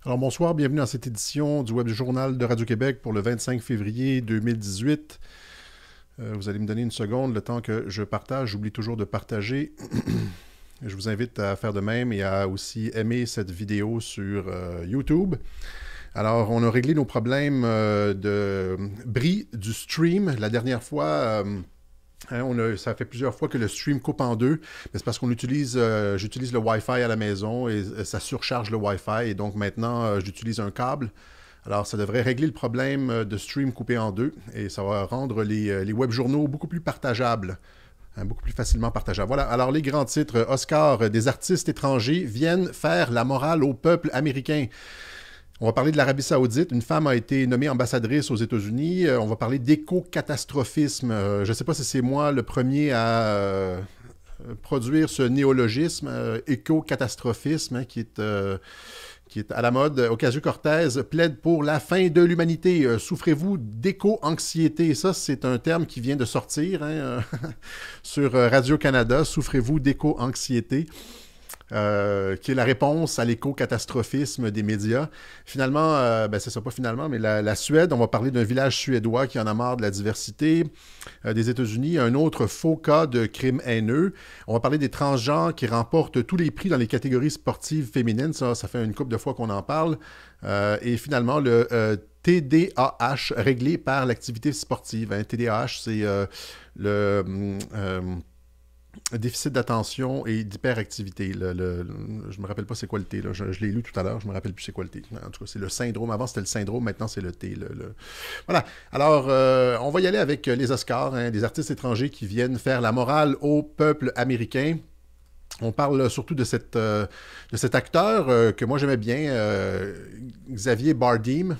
Alors bonsoir, bienvenue dans cette édition du Web Journal de Radio-Québec pour le 25 février 2018. Vous allez me donner une seconde, le temps que je partage. J'oublie toujours de partager. Je vous invite à faire de même et à aussi aimer cette vidéo sur YouTube. Alors, on a réglé nos problèmes de bris du stream. La dernière fois... ça fait plusieurs fois que le stream coupe en deux, mais c'est parce qu'on utilise, j'utilise le Wi-Fi à la maison et ça surcharge le Wi-Fi et donc maintenant j'utilise un câble. Alors ça devrait régler le problème de stream coupé en deux et ça va rendre les web journaux beaucoup plus partageables. Beaucoup plus facilement partageables. Voilà, alors les grands titres, Oscar, des artistes étrangers viennent faire la morale au peuple américain. On va parler de l'Arabie Saoudite. Une femme a été nommée ambassadrice aux États-Unis. On va parler d'éco-catastrophisme. Je ne sais pas si c'est moi le premier à produire ce néologisme, éco-catastrophisme, qui est à la mode. Ocasio-Cortez plaide pour la fin de l'humanité. Souffrez-vous d'éco-anxiété? Ça, c'est un terme qui vient de sortir sur Radio-Canada. Souffrez-vous d'éco-anxiété? Qui est la réponse à l'éco-catastrophisme des médias. Finalement, c'est ça, pas finalement, mais la Suède, on va parler d'un village suédois qui en a marre de la diversité. Des États-Unis, un autre faux cas de crime haineux. On va parler des transgenres qui remportent tous les prix dans les catégories sportives féminines. Ça fait une couple de fois qu'on en parle. Et finalement, le TDAH réglé par l'activité sportive. TDAH, c'est le... déficit d'attention et d'hyperactivité. Je ne me rappelle pas c'est quoi le T. Là. Je l'ai lu tout à l'heure, je ne me rappelle plus c'est quoi le T. En tout cas, c'est le syndrome. Avant, c'était le syndrome, maintenant, c'est le T. Voilà. Alors, on va y aller avec les Oscars, des artistes étrangers qui viennent faire la morale au peuple américain. On parle surtout de cet acteur que moi j'aimais bien, Xavier Bardem.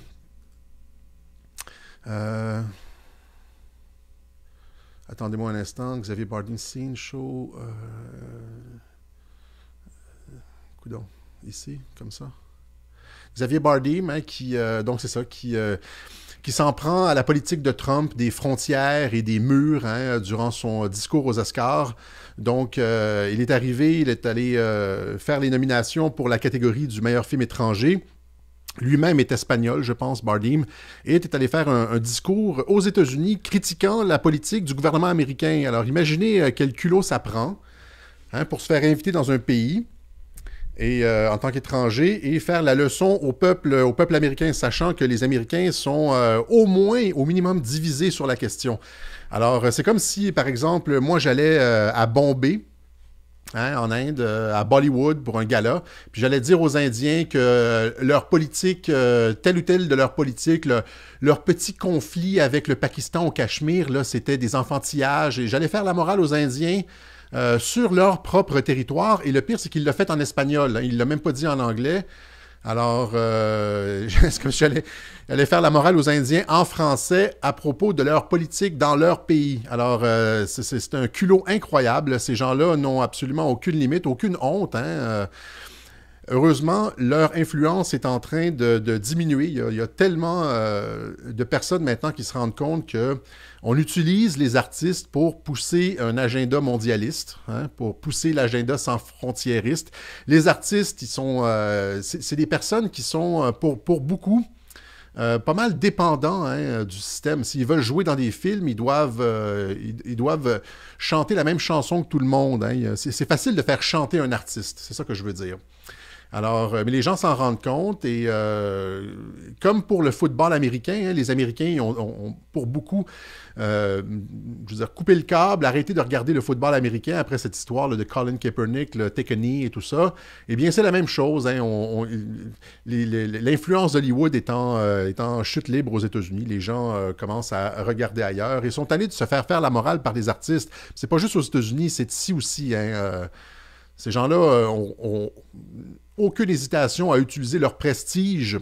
Attendez-moi un instant. Xavier Bardem, Scene Show. Coudon. Ici, comme ça. Xavier Bardem, donc c'est ça, qui s'en prend à la politique de Trump des frontières et des murs durant son discours aux Oscars. Donc, il est arrivé, il est allé faire les nominations pour la catégorie du meilleur film étranger. Lui-même est espagnol, je pense, Bardem, et est allé faire un discours aux États-Unis critiquant la politique du gouvernement américain. Alors, imaginez quel culot ça prend pour se faire inviter dans un pays et en tant qu'étranger et faire la leçon au peuple américain, sachant que les Américains sont au minimum divisés sur la question. Alors, c'est comme si, par exemple, moi, j'allais à Bombay, en Inde, à Bollywood, pour un gala. Puis j'allais dire aux Indiens que leur politique, telle ou telle de leur politique, leur petit conflit avec le Pakistan au Cachemire, là, c'était des enfantillages. Et j'allais faire la morale aux Indiens sur leur propre territoire. Et le pire, c'est qu'il l'a fait en espagnol. Il ne l'a même pas dit en anglais. Alors, est-ce que j'allais faire la morale aux Indiens en français à propos de leur politique dans leur pays. Alors, c'est un culot incroyable. Ces gens-là n'ont absolument aucune limite, aucune honte. Heureusement, leur influence est en train de diminuer. Il y a tellement de personnes maintenant qui se rendent compte qu'on utilise les artistes pour pousser un agenda mondialiste, pour pousser l'agenda sans frontiériste. Les artistes, c'est des personnes qui sont, pour beaucoup, pas mal dépendants du système. S'ils veulent jouer dans des films, ils doivent chanter la même chanson que tout le monde. C'est facile de faire chanter un artiste, c'est ça que je veux dire. Alors, mais les gens s'en rendent compte et comme pour le football américain, les Américains ont pour beaucoup, je veux dire, coupé le câble, arrêté de regarder le football américain après cette histoire là, de Colin Kaepernick, le Take a Knee et tout ça. Eh bien, c'est la même chose. L'influence d'Hollywood est en chute libre aux États-Unis. Les gens commencent à regarder ailleurs et sont allés de se faire la morale par des artistes. C'est pas juste aux États-Unis, c'est ici aussi. Ces gens-là ont aucune hésitation à utiliser leur prestige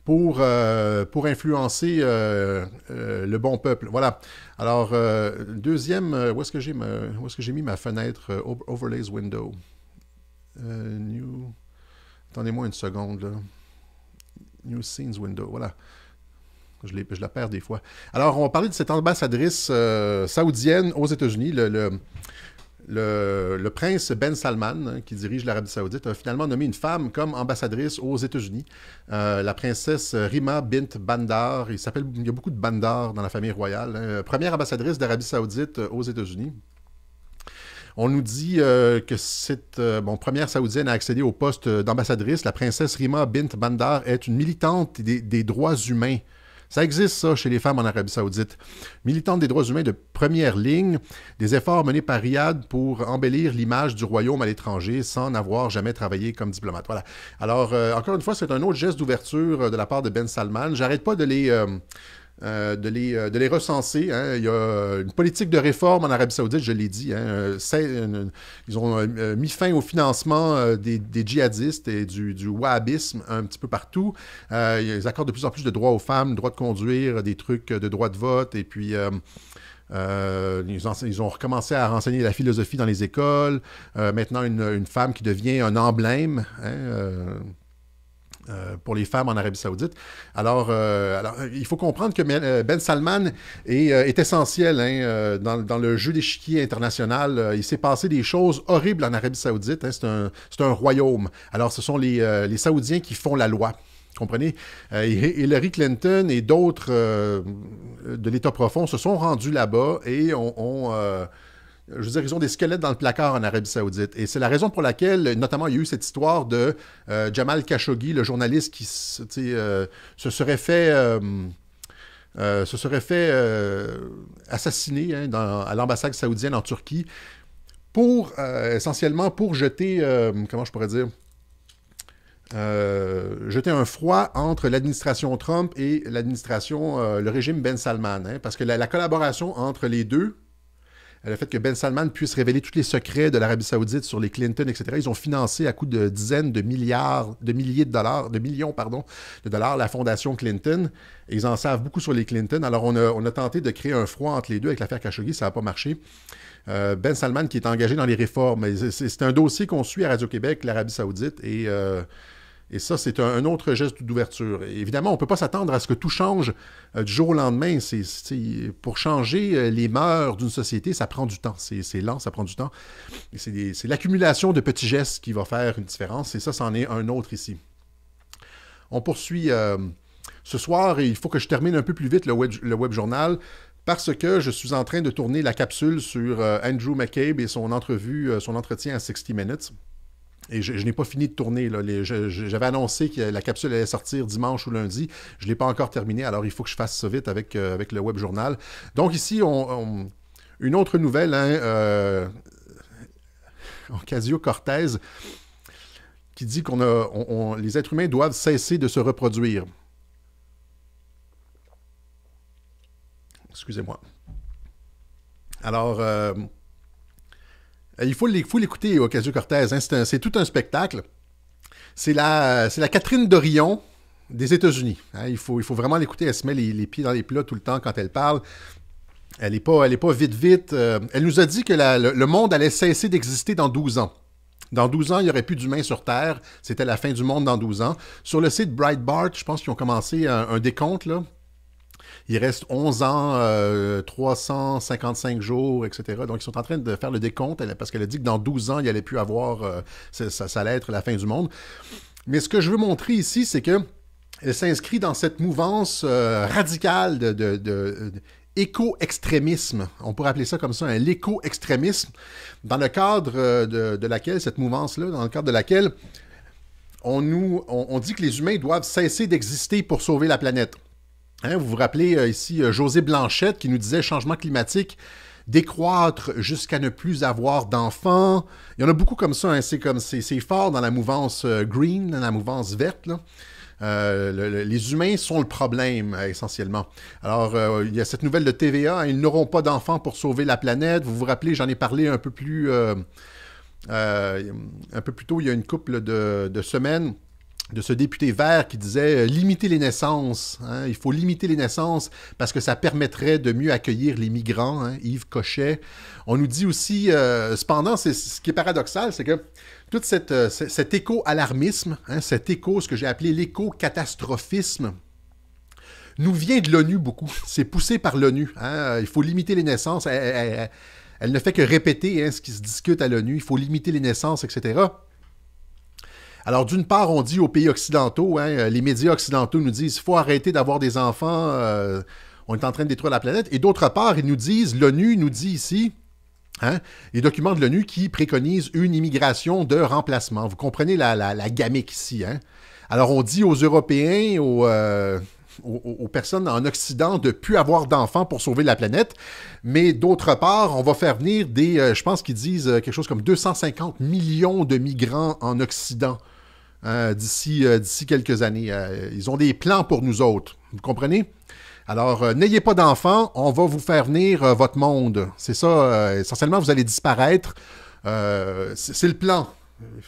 pour influencer le bon peuple. Voilà. Alors, deuxième, où est-ce que j'ai mis ma fenêtre Overlays Window? Attendez-moi une seconde, là. New Scenes Window, voilà. Je la perds des fois. Alors, on va parler de cette ambassadrice saoudienne aux États-Unis, le prince Ben Salman, hein, qui dirige l'Arabie Saoudite, a finalement nommé une femme comme ambassadrice aux États-Unis, la princesse Rima bint Bandar. Il y a beaucoup de Bandar dans la famille royale. Hein, première ambassadrice d'Arabie Saoudite aux États-Unis. On nous dit que cette première saoudienne à accéder au poste d'ambassadrice, la princesse Rima bint Bandar, est une militante des droits humains. Ça existe, ça, chez les femmes en Arabie Saoudite. Militante des droits humains de première ligne, des efforts menés par Riyad pour embellir l'image du royaume à l'étranger sans n'avoir jamais travaillé comme diplomate. Voilà. Alors, encore une fois, c'est un autre geste d'ouverture de la part de Ben Salman. J'arrête pas de les recenser. Hein. Il y a une politique de réforme en Arabie Saoudite, je l'ai dit. Hein. Ils ont mis fin au financement des djihadistes et du wahhabisme un petit peu partout. Ils accordent de plus en plus de droits aux femmes, le droit de conduire, des trucs de droit de vote, et puis ils ont recommencé à renseigner la philosophie dans les écoles. Maintenant, une femme qui devient un emblème, hein, pour les femmes en Arabie Saoudite. Alors, il faut comprendre que Ben Salman est essentiel, hein, dans le jeu d'échiquier international. Il s'est passé des choses horribles en Arabie Saoudite. Hein, c'est un royaume. Alors, ce sont les Saoudiens qui font la loi. Comprenez? Hillary Clinton et d'autres de l'État profond se sont rendus là-bas et je veux dire, ils ont des squelettes dans le placard en Arabie Saoudite. Et c'est la raison pour laquelle, notamment, il y a eu cette histoire de Jamal Khashoggi, le journaliste qui se serait fait assassiner, hein, à l'ambassade saoudienne en Turquie, essentiellement pour jeter, comment je pourrais dire, jeter un froid entre l'administration Trump et le régime Ben Salman. Hein, parce que la collaboration entre les deux, le fait que Ben Salman puisse révéler tous les secrets de l'Arabie Saoudite sur les Clinton, etc. Ils ont financé à coût de dizaines de millions de dollars la fondation Clinton. Et ils en savent beaucoup sur les Clinton. Alors, on a tenté de créer un froid entre les deux avec l'affaire Khashoggi. Ça n'a pas marché. Ben Salman qui est engagé dans les réformes. C'est un dossier qu'on suit à Radio-Québec, l'Arabie Saoudite. Et ça, c'est un autre geste d'ouverture. Évidemment, on ne peut pas s'attendre à ce que tout change du jour au lendemain. Pour changer les mœurs d'une société, ça prend du temps. C'est lent, ça prend du temps. Et c'est l'accumulation de petits gestes qui va faire une différence. Et ça, c'en est un autre ici. On poursuit ce soir, et il faut que je termine un peu plus vite le web journal, parce que je suis en train de tourner la capsule sur Andrew McCabe et son entretien à 60 Minutes. Et je n'ai pas fini de tourner. J'avais annoncé que la capsule allait sortir dimanche ou lundi. Je ne l'ai pas encore terminée, alors il faut que je fasse ça vite avec le web journal. Donc ici, une autre nouvelle, hein, Ocasio-Cortez, qui dit les êtres humains doivent cesser de se reproduire. Excusez-moi. Alors... il faut l'écouter, Ocasio-Cortez. Hein, c'est tout un spectacle. C'est la Catherine d'Orion des États-Unis. Hein, il faut vraiment l'écouter. Elle se met les pieds dans les plats tout le temps quand elle parle. Elle n'est pas vite. Elle nous a dit que le monde allait cesser d'exister dans 12 ans. Dans 12 ans, il n'y aurait plus d'humains sur Terre. C'était la fin du monde dans 12 ans. Sur le site Breitbart, je pense qu'ils ont commencé un décompte, là. Il reste 11 ans, 355 jours, etc. Donc, ils sont en train de faire le décompte parce qu'elle a dit que dans 12 ans, il n'y allait plus avoir... ça allait être la fin du monde. Mais ce que je veux montrer ici, c'est qu'elle s'inscrit dans cette mouvance radicale de éco-extrémisme. On pourrait appeler ça comme ça, l'éco-extrémisme, dans le cadre de laquelle, cette mouvance-là, dans le cadre de laquelle on dit que les humains doivent cesser d'exister pour sauver la planète. Hein, vous vous rappelez ici José Blanchette qui nous disait changement climatique, décroître jusqu'à ne plus avoir d'enfants. Il y en a beaucoup comme ça. Hein, c'est fort dans la mouvance green, dans la mouvance verte. Là. Les humains sont le problème, essentiellement. Alors, il y a cette nouvelle de TVA. Hein, ils n'auront pas d'enfants pour sauver la planète. Vous vous rappelez, j'en ai parlé un peu plus tôt, il y a une couple de semaines, de ce député vert qui disait limiter les naissances. Hein, il faut limiter les naissances parce que ça permettrait de mieux accueillir les migrants. Hein, Yves Cochet. On nous dit aussi, cependant, ce qui est paradoxal, c'est que tout cet éco-alarmisme, hein, ce que j'ai appelé l'éco-catastrophisme, nous vient de l'ONU beaucoup. C'est poussé par l'ONU. Hein, il faut limiter les naissances. Elle ne fait que répéter ce qui se discute à l'ONU. Il faut limiter les naissances, etc. Alors, d'une part, on dit aux pays occidentaux, les médias occidentaux nous disent qu'il faut arrêter d'avoir des enfants, on est en train de détruire la planète. Et d'autre part, ils nous disent, l'ONU nous dit ici, les documents de l'ONU qui préconisent une immigration de remplacement. Vous comprenez la gamique ici. Alors, on dit aux Européens, aux personnes en Occident de ne plus avoir d'enfants pour sauver la planète. Mais d'autre part, on va faire venir je pense qu'ils disent quelque chose comme 250 millions de migrants en Occident d'ici quelques années. Ils ont des plans pour nous autres. Vous comprenez? Alors, n'ayez pas d'enfants, on va vous faire venir votre monde. C'est ça, essentiellement, vous allez disparaître. C'est le plan.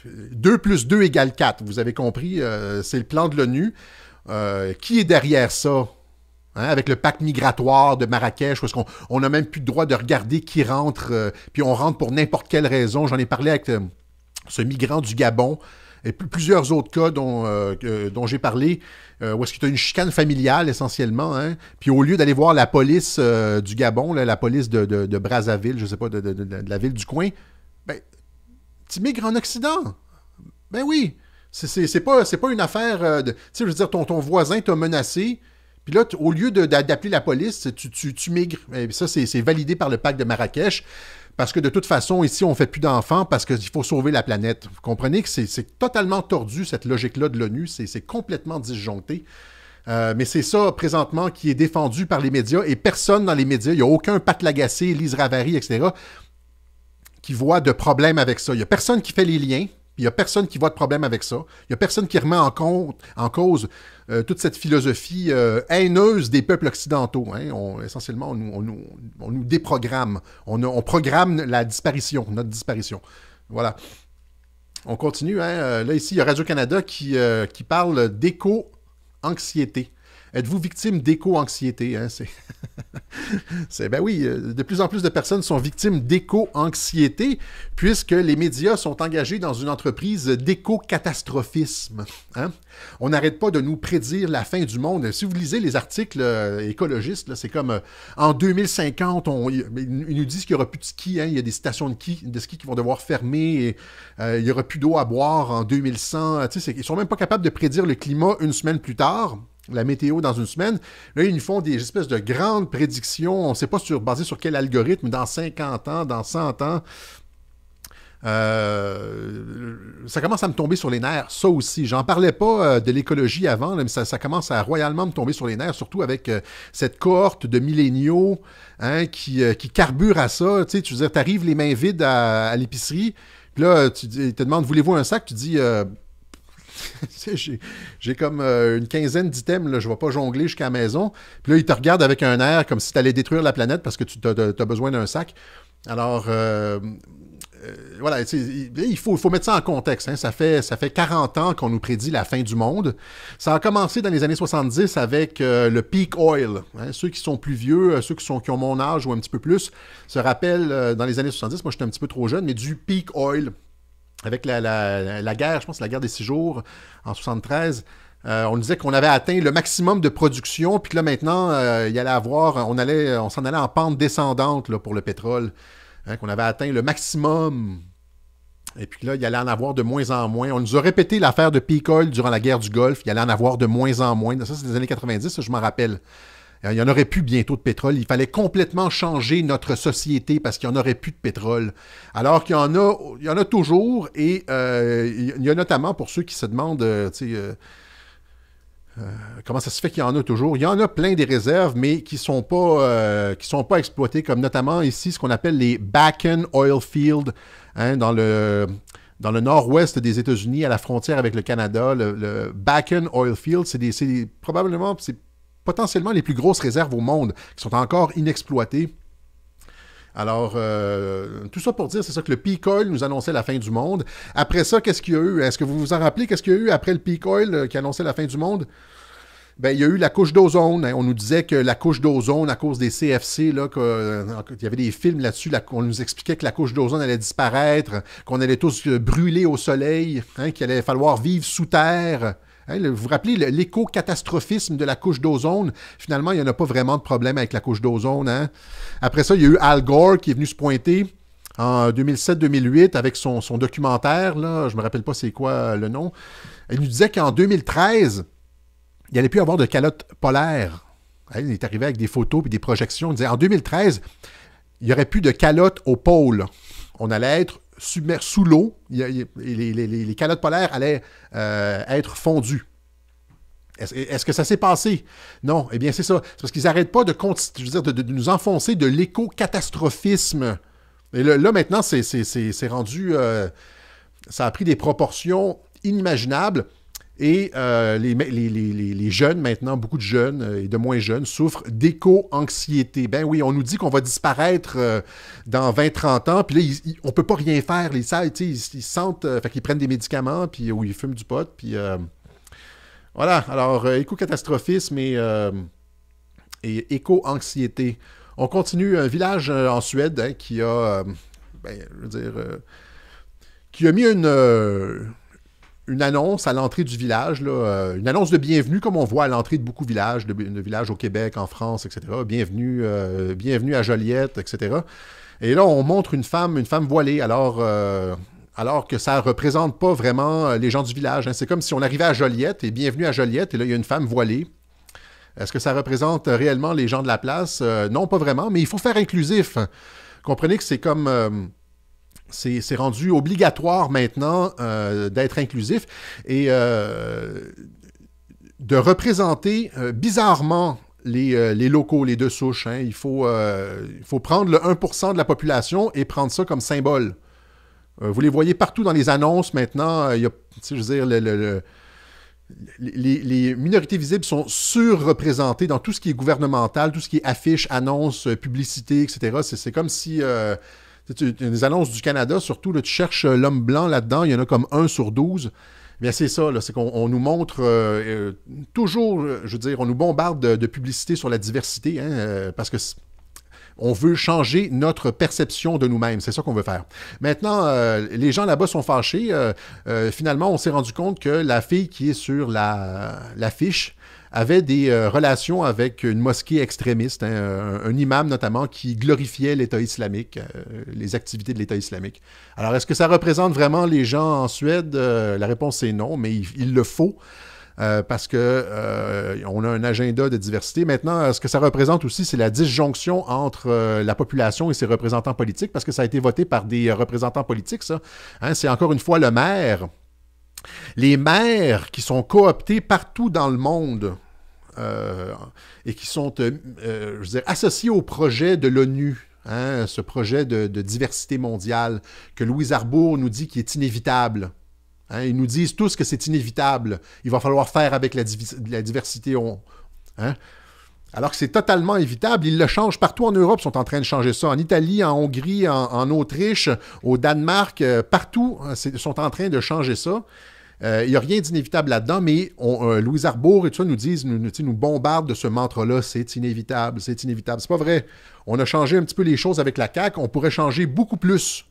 2 plus 2 égale 4, vous avez compris. C'est le plan de l'ONU. Qui est derrière ça? Avec le pacte migratoire de Marrakech, parce qu'on n'a même plus le droit de regarder qui rentre, puis on rentre pour n'importe quelle raison. J'en ai parlé avec ce migrant du Gabon, et plusieurs autres cas dont j'ai parlé, où est-ce qu'il y a une chicane familiale essentiellement, puis au lieu d'aller voir la police du Gabon, la police de Brazzaville, je ne sais pas, de la ville du coin, ben, tu migres en Occident. Ben oui, c'est pas une affaire tu sais, je veux dire, ton voisin t'a menacé, puis là, au lieu d'appeler la police, tu migres. Et ça, c'est validé par le pacte de Marrakech. Parce que de toute façon, ici, on ne fait plus d'enfants parce qu'il faut sauver la planète. Vous comprenez que c'est totalement tordu, cette logique-là de l'ONU. C'est complètement disjoncté. Mais c'est ça, présentement, qui est défendu par les médias. Et personne dans les médias, il n'y a aucun Pat Lagacé, Lise Ravary, etc., qui voit de problème avec ça. Il n'y a personne qui fait les liens. Il n'y a personne qui voit de problème avec ça. Il n'y a personne qui remet en cause toute cette philosophie haineuse des peuples occidentaux. Essentiellement, on nous déprogramme. On programme la disparition, notre disparition. Voilà. On continue. Là, ici, il y a Radio-Canada qui parle d'éco-anxiété. Êtes-vous victime d'éco-anxiété? Ben oui, de plus en plus de personnes sont victimes d'éco-anxiété puisque les médias sont engagés dans une entreprise d'éco-catastrophisme. On n'arrête pas de nous prédire la fin du monde. Si vous lisez les articles écologistes, là, c'est comme en 2050, ils nous disent qu'il n'y aura plus de ski. Il y a des stations de ski qui vont devoir fermer. Et, il n'y aura plus d'eau à boire en 2100. Ils ne sont même pas capables de prédire le climat une semaine plus tard. La météo dans une semaine. Là, ils nous font des espèces de grandes prédictions. On ne sait pas basé sur quel algorithme, dans 50 ans, dans 100 ans. Ça commence à me tomber sur les nerfs, ça aussi. J'en parlais pas de l'écologie avant, là, mais ça commence à royalement me tomber sur les nerfs, surtout avec cette cohorte de milléniaux qui carbure à ça. Tu veux dire, t'arrives les mains vides à l'épicerie, puis là, ils te demandent, voulez-vous un sac? Tu dis... j'ai comme une quinzaine d'items, là, je ne vais pas jongler jusqu'à la maison. Puis là, ils te regardent avec un air comme si tu allais détruire la planète parce que tu as besoin d'un sac. Alors, voilà, il faut mettre ça en contexte. Ça fait 40 ans qu'on nous prédit la fin du monde. Ça a commencé dans les années 70 avec le peak oil. Ceux qui sont plus vieux, ceux qui ont mon âge ou un petit peu plus, se rappellent dans les années 70, moi j'étais un petit peu trop jeune, mais du peak oil. Avec la guerre, je pense que la guerre des 6 jours en 73, on disait qu'on avait atteint le maximum de production, puis que là maintenant, il allait avoir, on s'en allait en pente descendante là, pour le pétrole, qu'on avait atteint le maximum, et puis là, il allait en avoir de moins en moins. On nous a répété l'affaire de peak oil durant la guerre du Golfe, il allait en avoir de moins en moins. Ça, c'est des années 90, ça, je m'en rappelle. Il n'y en aurait plus bientôt de pétrole. Il fallait complètement changer notre société parce qu'il n'y en aurait plus de pétrole. Alors qu'il y en a toujours, et il y a notamment pour ceux qui se demandent comment ça se fait qu'il y en a toujours. Il y en a plein des réserves, mais qui sont pas exploitées, comme notamment ici ce qu'on appelle les Bakken Oil Fields, dans le nord-ouest des États-Unis, à la frontière avec le Canada. Le Bakken Oil Field, c'est potentiellement les plus grosses réserves au monde qui sont encore inexploitées. Alors, tout ça pour dire, c'est ça que le peak oil nous annonçait la fin du monde. Après ça, qu'est-ce qu'il y a eu? Est-ce que vous vous en rappelez? Qu'est-ce qu'il y a eu après le peak oil qui annonçait la fin du monde? Ben, il y a eu la couche d'ozone. On nous disait que la couche d'ozone, à cause des CFC, là, il y avait des films là-dessus, qu'on nous expliquait que la couche d'ozone allait disparaître, qu'on allait tous brûler au soleil, qu'il allait falloir vivre sous terre. Hein, vous vous rappelez l'éco-catastrophisme de la couche d'ozone? Finalement, il n'y en a pas vraiment de problème avec la couche d'ozone. Hein? Après ça, il y a eu Al Gore qui est venu se pointer en 2007-2008 avec son documentaire. Là, je ne me rappelle pas c'est quoi le nom. Il nous disait qu'en 2013, il n'y allait plus avoir de calotte polaire. Hein, il est arrivé avec des photos et des projections. Il disait en 2013, il n'y aurait plus de calotte au pôle. On allait être submergé sous l'eau. Les calottes polaires allaient être fondues. Est-ce que ça s'est passé? Non. Eh bien, c'est ça. C'est parce qu'ils n'arrêtent pas de nous enfoncer de l'éco-catastrophisme. Et là maintenant, c'est rendu... ça a pris des proportions inimaginables. Et les jeunes, maintenant, beaucoup de jeunes et de moins jeunes, souffrent d'éco-anxiété. Ben oui, on nous dit qu'on va disparaître dans 20-30 ans, puis là, on ne peut pas rien faire. Les salles, ils sentent... fait qu'ils prennent des médicaments, puis ou ils fument du pot, puis... voilà, alors, éco-catastrophisme et éco-anxiété. On continue, un village en Suède hein, qui a... qui a mis une annonce à l'entrée du village, là, une annonce de bienvenue, comme on voit à l'entrée de beaucoup de villages au Québec, en France, etc. Bienvenue à Joliette, etc. Et là, on montre une femme voilée, alors que ça ne représente pas vraiment les gens du village. Hein. C'est comme si on arrivait à Joliette, et bienvenue à Joliette, et là, il y a une femme voilée. Est-ce que ça représente réellement les gens de la place? Non, pas vraiment, mais il faut faire inclusif. Comprenez que c'est comme... c'est rendu obligatoire maintenant d'être inclusif et de représenter bizarrement les locaux, les deux souches. Hein. Il faut prendre le 1% de la population et prendre ça comme symbole. Vous les voyez partout dans les annonces maintenant. Il y a, je veux dire, les minorités visibles sont surreprésentées dans tout ce qui est gouvernemental, tout ce qui est affiches, annonces, publicité, etc. C'est comme si... des annonces du Canada, surtout, là, tu cherches l'homme blanc là-dedans, il y en a comme 1 sur 12. Bien, c'est ça, c'est qu'on nous montre toujours, je veux dire, on nous bombarde de publicité sur la diversité, hein, parce que on veut changer notre perception de nous-mêmes. C'est ça qu'on veut faire. Maintenant, les gens là-bas sont fâchés. Finalement, on s'est rendu compte que la fille qui est sur l'affiche avait des relations avec une mosquée extrémiste, hein, un imam notamment qui glorifiait l'État islamique, les activités de l'État islamique. Alors, est-ce que ça représente vraiment les gens en Suède? La réponse est non, mais il le faut. Parce que on a un agenda de diversité. Maintenant, ce que ça représente aussi, c'est la disjonction entre la population et ses représentants politiques, parce que ça a été voté par des représentants politiques, ça. Hein, c'est encore une fois le maire. Les maires qui sont cooptés partout dans le monde et qui sont, je veux dire, associés au projet de l'ONU, hein, ce projet de diversité mondiale que Louise Arbour nous dit qui est inévitable. Hein, ils nous disent tous que c'est inévitable. Il va falloir faire avec la diversité. Hein? Alors que c'est totalement évitable. Ils le changent partout en Europe. Ils sont en train de changer ça. En Italie, en Hongrie, en Autriche, au Danemark, partout, ils sont en train de changer ça. Il n'y a rien d'inévitable là-dedans, mais Louise Arbour et tout ça nous bombardent de ce mantra-là. C'est inévitable, c'est inévitable. C'est pas vrai. On a changé un petit peu les choses avec la CAQ. On pourrait changer beaucoup plus.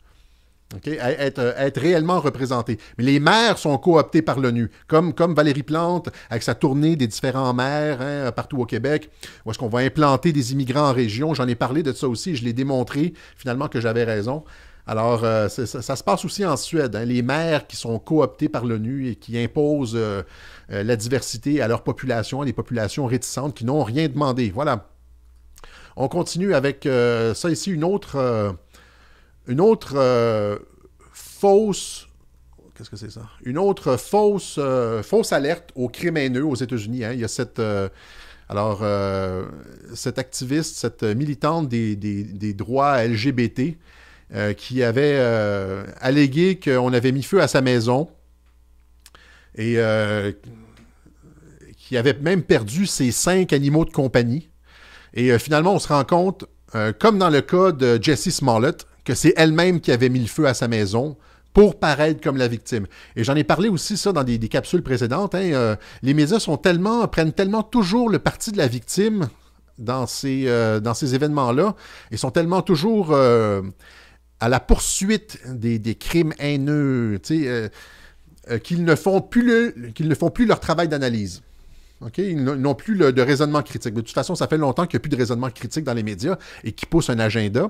Okay? Être réellement représenté. Mais les maires sont cooptés par l'ONU, comme Valérie Plante, avec sa tournée des différents maires hein, partout au Québec, où est-ce qu'on va implanter des immigrants en région. J'en ai parlé de ça aussi, je l'ai démontré finalement que j'avais raison. Alors, ça se passe aussi en Suède. Hein, les maires qui sont cooptés par l'ONU et qui imposent la diversité à leur population, à des populations réticentes qui n'ont rien demandé. Voilà. On continue avec ça ici, une autre fausse... Qu'est-ce que c'est ça? Une autre fausse alerte au crime haineux aux États-Unis. Hein. Il y a cette activiste, cette militante des droits LGBT qui avait allégué qu'on avait mis feu à sa maison et qui avait même perdu ses 5 animaux de compagnie. Et finalement, on se rend compte, comme dans le cas de Jessie Smollett, que c'est elle-même qui avait mis le feu à sa maison pour paraître comme la victime. Et j'en ai parlé aussi, ça, dans des capsules précédentes. Hein, les médias prennent tellement toujours le parti de la victime dans ces événements-là et sont tellement toujours à la poursuite des crimes haineux. qu'ils ne font plus leur travail d'analyse. Okay? Ils n'ont plus de raisonnement critique. De toute façon, ça fait longtemps qu'il n'y a plus de raisonnement critique dans les médias et qu'ils poussent un agenda.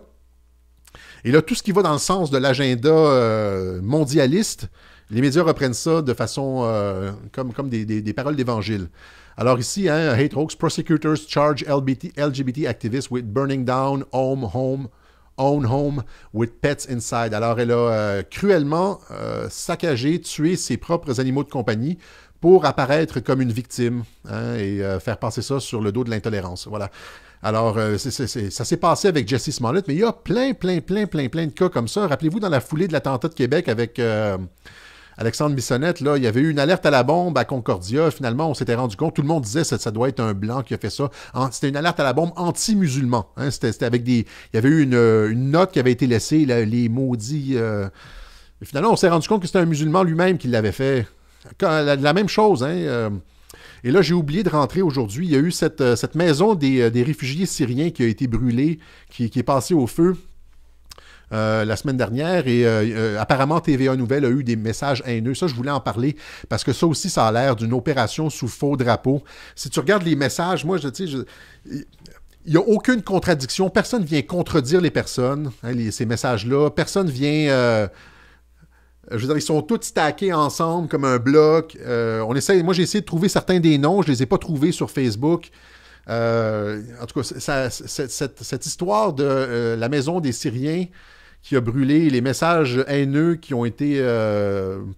Et là, tout ce qui va dans le sens de l'agenda mondialiste, les médias reprennent ça de façon comme des paroles d'évangile. Alors ici, hein, hate hoax, prosecutors charge LGBT activists with burning down own home with pets inside. Alors elle a cruellement saccagé, tué ses propres animaux de compagnie pour apparaître comme une victime, hein, et faire passer ça sur le dos de l'intolérance. Voilà. Alors, ça s'est passé avec Jussie Smollett, mais il y a plein de cas comme ça. Rappelez-vous, dans la foulée de l'attentat de Québec avec Alexandre Bissonnette, là, il y avait eu une alerte à la bombe à Concordia. Finalement, on s'était rendu compte, tout le monde disait que ça doit être un blanc qui a fait ça. C'était une alerte à la bombe anti-musulman. Hein. C'était avec des... Il y avait eu une note qui avait été laissée, les maudits... Mais finalement, on s'est rendu compte que c'était un musulman lui-même qui l'avait fait. La même chose, hein. Et là, j'ai oublié de rentrer aujourd'hui. Il y a eu cette maison des réfugiés syriens qui a été brûlée, qui est passée au feu la semaine dernière. Et apparemment, TVA Nouvelle a eu des messages haineux. Ça, je voulais en parler parce que ça aussi, ça a l'air d'une opération sous faux drapeau. Si tu regardes les messages, moi, il n'y a aucune contradiction. Personne ne vient contredire les personnes, hein, ces messages-là. Personne vient... je veux dire, ils sont tous stackés ensemble comme un bloc. Moi, j'ai essayé de trouver certains des noms. Je ne les ai pas trouvés sur Facebook. En tout cas, cette histoire de la maison des Syriens qui a brûlé, les messages haineux qui ont été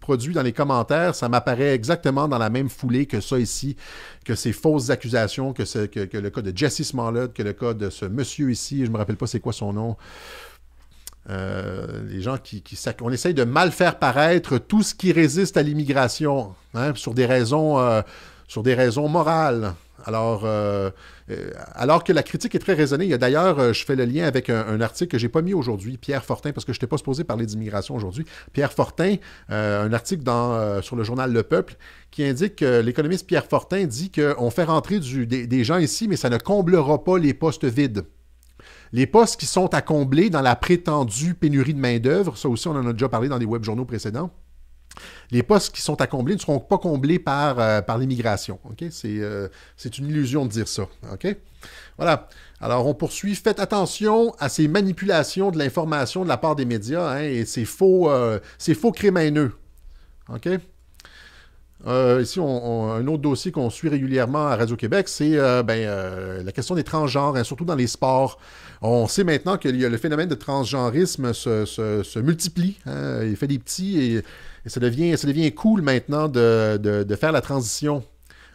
produits dans les commentaires, ça m'apparaît exactement dans la même foulée que ça ici, que ces fausses accusations, que le cas de Jussie Smollett, que le cas de ce monsieur ici, je ne me rappelle pas c'est quoi son nom. Les gens on essaye de mal faire paraître tout ce qui résiste à l'immigration, hein, sur des raisons morales. Alors que la critique est très raisonnée. Il y a d'ailleurs, je fais le lien avec un article que je n'ai pas mis aujourd'hui, Pierre Fortin, parce que je n'étais pas supposé parler d'immigration aujourd'hui. Pierre Fortin, un article sur le journal Le Peuple, qui indique que l'économiste Pierre Fortin dit qu'on fait rentrer des gens ici, mais ça ne comblera pas les postes vides. Les postes qui sont à combler dans la prétendue pénurie de main-d'œuvre, ça aussi on en a déjà parlé dans des web-journaux précédents, les postes qui sont à combler ne seront pas comblés par l'immigration. Okay? C'est une illusion de dire ça. Okay? Voilà. Alors on poursuit. Faites attention à ces manipulations de l'information de la part des médias, hein, et ces faux crimes haineux. Okay? Ici, un autre dossier qu'on suit régulièrement à Radio-Québec, c'est la question des transgenres, hein, surtout dans les sports. On sait maintenant que le phénomène de transgenrisme se multiplie, hein, il fait des petits et ça devient cool maintenant de faire la transition.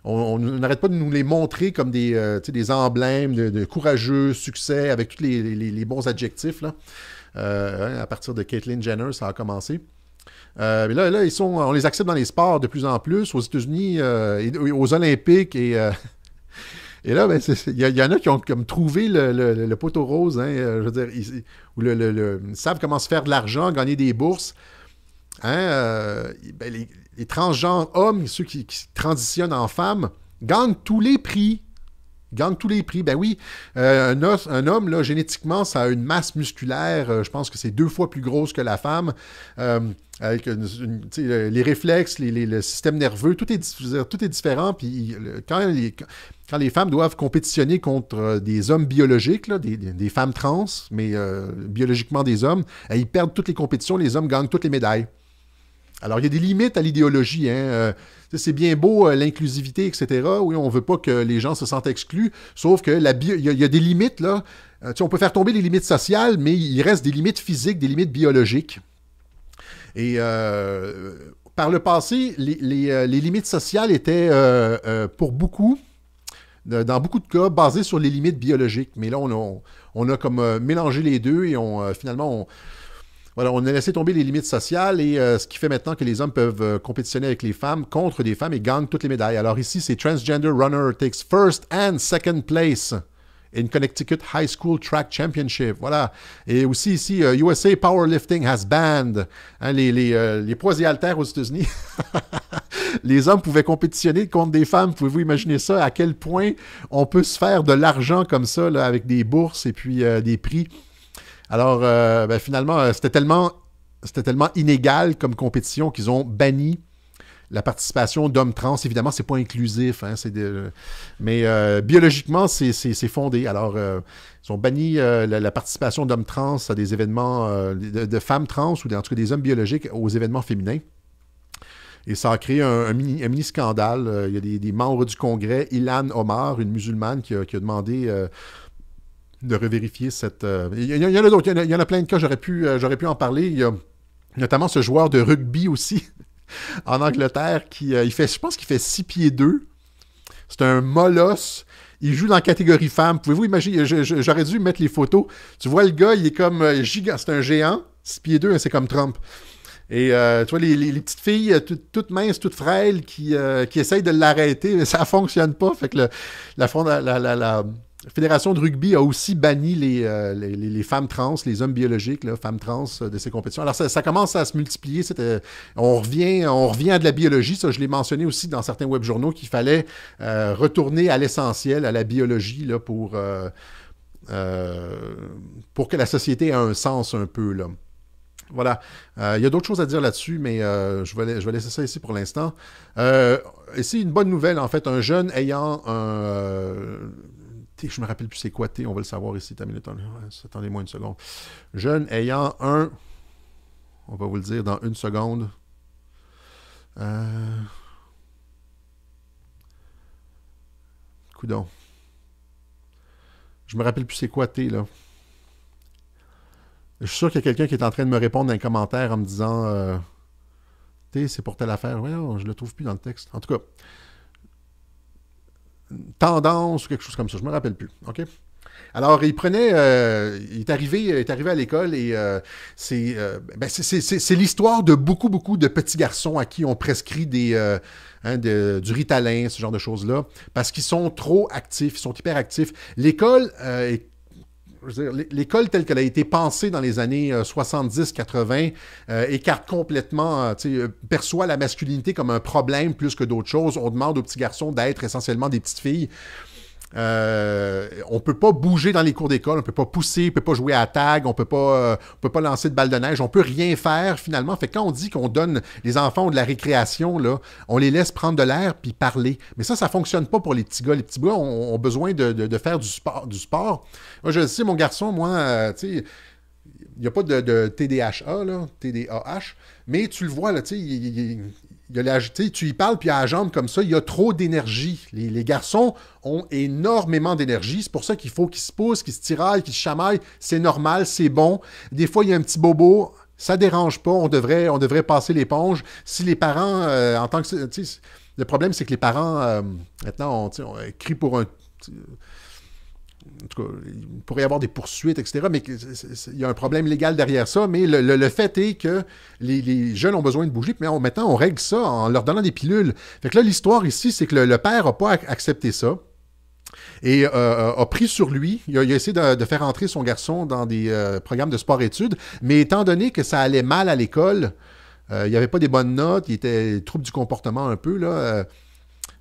On n'arrête pas de nous les montrer comme des emblèmes de courageux, succès, avec tous les bons adjectifs. Là. À partir de Caitlyn Jenner, ça a commencé. Mais là, on les accepte dans les sports de plus en plus, aux États-Unis, aux Olympiques, et là, il y en a qui ont comme trouvé le poteau rose, hein, je veux dire, ils savent comment se faire de l'argent, gagner des bourses. Hein, les transgenres hommes, ceux qui transitionnent en femmes, gagnent tous les prix. Ben oui, un homme, là, génétiquement, ça a une masse musculaire, je pense que c'est 2 fois plus grosse que la femme, avec les réflexes, le système nerveux, tout est différent. Puis quand les femmes doivent compétitionner contre des hommes biologiques, là, des femmes trans, mais biologiquement des hommes, ils perdent toutes les compétitions, les hommes gagnent toutes les médailles. Alors, il y a des limites à l'idéologie. Hein. C'est bien beau, l'inclusivité, etc. Oui, on ne veut pas que les gens se sentent exclus, sauf que il y a des limites, là. On peut faire tomber les limites sociales, mais il reste des limites physiques, des limites biologiques. Et par le passé, les limites sociales étaient, pour beaucoup, dans beaucoup de cas, basées sur les limites biologiques. Mais là, on a comme mélangé les deux et finalement, on a laissé tomber les limites sociales et ce qui fait maintenant que les hommes peuvent compétitionner avec les femmes contre des femmes et gagnent toutes les médailles. Alors ici, c'est Transgender Runner takes first and second place in Connecticut High School Track Championship. Voilà. Et aussi ici, USA Powerlifting has banned, hein, les poids et haltères aux États-Unis. Les hommes pouvaient compétitionner contre des femmes. Pouvez-vous imaginer ça? À quel point on peut se faire de l'argent comme ça, là, avec des bourses et puis des prix? Alors, finalement, c'était tellement inégal comme compétition qu'ils ont banni la participation d'hommes trans. Évidemment, c'est pas inclusif, hein, mais biologiquement, c'est fondé. Alors, ils ont banni la participation d'hommes trans à des événements, de femmes trans ou en tout cas des hommes biologiques aux événements féminins. Et ça a créé un mini scandale. Il y a des membres du Congrès, Ilhan Omar, une musulmane, qui a demandé de revérifier cette... Il y en a d'autres, il y en a plein de cas, j'aurais pu en parler. Il y a notamment ce joueur de rugby aussi, en Angleterre, qui je pense qu'il fait 6 pieds 2. C'est un molosse. Il joue dans la catégorie femme. Pouvez-vous imaginer? J'aurais dû mettre les photos. Tu vois, le gars, il est comme gigant. C'est un géant. 6 pieds 2, c'est comme Trump. Et tu vois, les petites filles toutes minces, toutes frêles qui essayent de l'arrêter, mais ça ne fonctionne pas. Fait que la Fédération de rugby a aussi banni les femmes trans, les hommes biologiques, là, femmes trans, de ces compétitions. Alors, ça commence à se multiplier. On revient à de la biologie. Ça, je l'ai mentionné aussi dans certains web-journaux qu'il fallait retourner à l'essentiel, à la biologie, là, pour que la société ait un sens un peu, là. Voilà. Il y a d'autres choses à dire là-dessus, mais je vais laisser ça ici pour l'instant. Ici, une bonne nouvelle, en fait. Un jeune ayant un... je me rappelle plus c'est quoi T, on va le savoir ici. Attendez-moi une seconde. Jeune ayant un... On va vous le dire dans une seconde. Coudon. Je me rappelle plus c'est quoi T, là. Je suis sûr qu'il y a quelqu'un qui est en train de me répondre dans les commentaires en me disant T, c'est pour telle affaire. Ouais, non, je ne le trouve plus dans le texte. En tout cas, tendance ou quelque chose comme ça. Je ne me rappelle plus. OK? Alors, il est arrivé à l'école et c'est l'histoire de beaucoup de petits garçons à qui on prescrit du Ritalin, ce genre de choses-là, parce qu'ils sont trop actifs, ils sont hyper actifs. L'école l'école telle qu'elle a été pensée dans les années 70-80 écarte complètement, perçoit la masculinité comme un problème plus que d'autres choses. On demande aux petits garçons d'être essentiellement des petites filles. On ne peut pas bouger dans les cours d'école, on ne peut pas pousser, on ne peut pas jouer à tag, on ne peut pas lancer de balles de neige, on ne peut rien faire finalement. Fait que quand on dit qu'on donne les enfants de la récréation, là, on les laisse prendre de l'air puis parler. Mais ça ne fonctionne pas pour les petits gars. Les petits gars ont besoin de faire du sport. Moi, je sais, mon garçon, moi, il n'y a pas de TDAH, là, TDAH, mais tu le vois, là, tu y parles, puis à la jambe comme ça, il y a trop d'énergie. Les garçons ont énormément d'énergie. C'est pour ça qu'il faut qu'ils se poussent, qu'ils se tiraillent, qu'ils se chamaillent. C'est normal, c'est bon. Des fois, il y a un petit bobo. Ça dérange pas. On devrait passer l'éponge. Si les parents, en tant que... Le problème, c'est que les parents, maintenant, on crie pour un... En tout cas, il pourrait y avoir des poursuites, etc., mais il y a un problème légal derrière ça, mais le fait est que les jeunes ont besoin de bouger, puis maintenant, on règle ça en leur donnant des pilules. Fait que là, l'histoire ici, c'est que le père n'a pas accepté ça et a pris sur lui, il a essayé de faire entrer son garçon dans des programmes de sport-études, mais étant donné que ça allait mal à l'école, il n'y avait pas des bonnes notes, il était trouble du comportement un peu, là...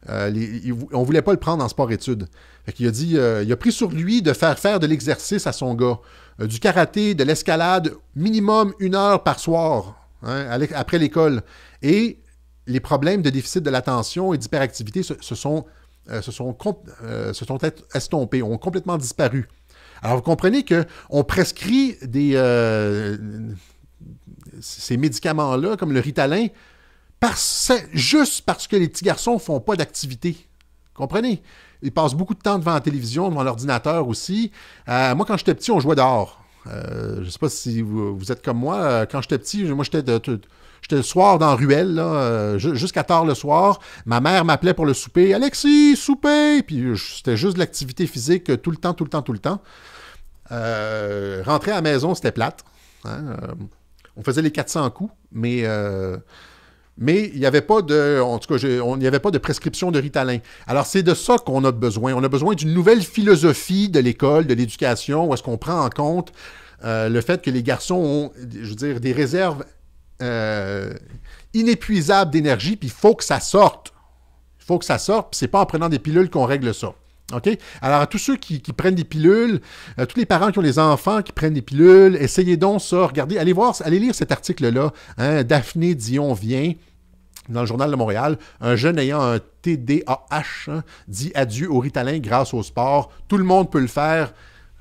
on ne voulait pas le prendre en sport-études. Fait qu'il a dit, il a pris sur lui de faire de l'exercice à son gars. Du karaté, de l'escalade, minimum 1 heure par soir, hein, après l'école. Et les problèmes de déficit de l'attention et d'hyperactivité se sont estompés, ont complètement disparu. Alors, vous comprenez qu'on prescrit ces médicaments-là, comme le Ritalin, juste parce que les petits garçons ne font pas d'activité. Comprenez? Ils passent beaucoup de temps devant la télévision, devant l'ordinateur aussi. Moi, quand j'étais petit, on jouait dehors. Je ne sais pas si vous êtes comme moi. Quand j'étais petit, moi, j'étais le soir dans la ruelle, là, jusqu'à tard le soir. Ma mère m'appelait pour le souper. « Alexis, souper! » Puis c'était juste de l'activité physique tout le temps. Rentrer à la maison, c'était plate. Hein? On faisait les 400 coups, mais il n'y avait pas de prescription de Ritalin. Alors, c'est de ça qu'on a besoin. On a besoin d'une nouvelle philosophie de l'école, de l'éducation, où est-ce qu'on prend en compte le fait que les garçons ont, des réserves inépuisables d'énergie, puis il faut que ça sorte. Il faut que ça sorte, puis c'est pas en prenant des pilules qu'on règle ça. OK? Alors, à tous ceux qui prennent des pilules, tous les parents qui ont des enfants qui prennent des pilules, essayez donc ça. Regardez, allez lire cet article-là. Hein, Daphné Dion vient. dans le Journal de Montréal, un jeune ayant un TDAH dit adieu au Ritalin grâce au sport. Tout le monde peut le faire.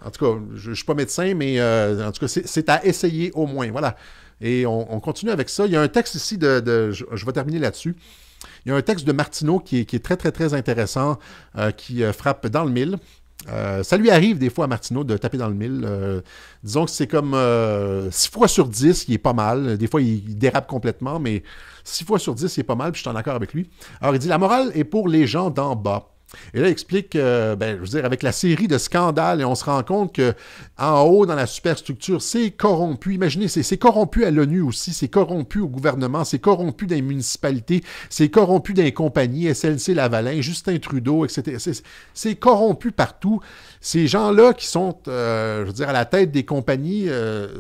En tout cas, je ne suis pas médecin, mais en tout cas, c'est à essayer au moins. Voilà. Et on continue avec ça. Il y a un texte ici je vais terminer là-dessus. Il y a un texte de Martineau qui est très, très, très intéressant, qui frappe dans le mille. Ça lui arrive des fois à Martineau de taper dans le mille. Disons que c'est comme 6 fois sur 10, il est pas mal. Des fois, il dérape complètement, mais 6 fois sur 10, il est pas mal, puis je suis en accord avec lui. Alors, il dit « La morale est pour les gens d'en bas ». Et là, il explique, je veux dire, avec la série de scandales, et on se rend compte qu'en haut, dans la superstructure, c'est corrompu. Imaginez, c'est corrompu à l'ONU aussi, c'est corrompu au gouvernement, c'est corrompu dans les municipalités, c'est corrompu dans les compagnies, SNC-Lavalin, Justin Trudeau, etc. C'est corrompu partout. Ces gens-là qui sont, je veux dire, à la tête des compagnies,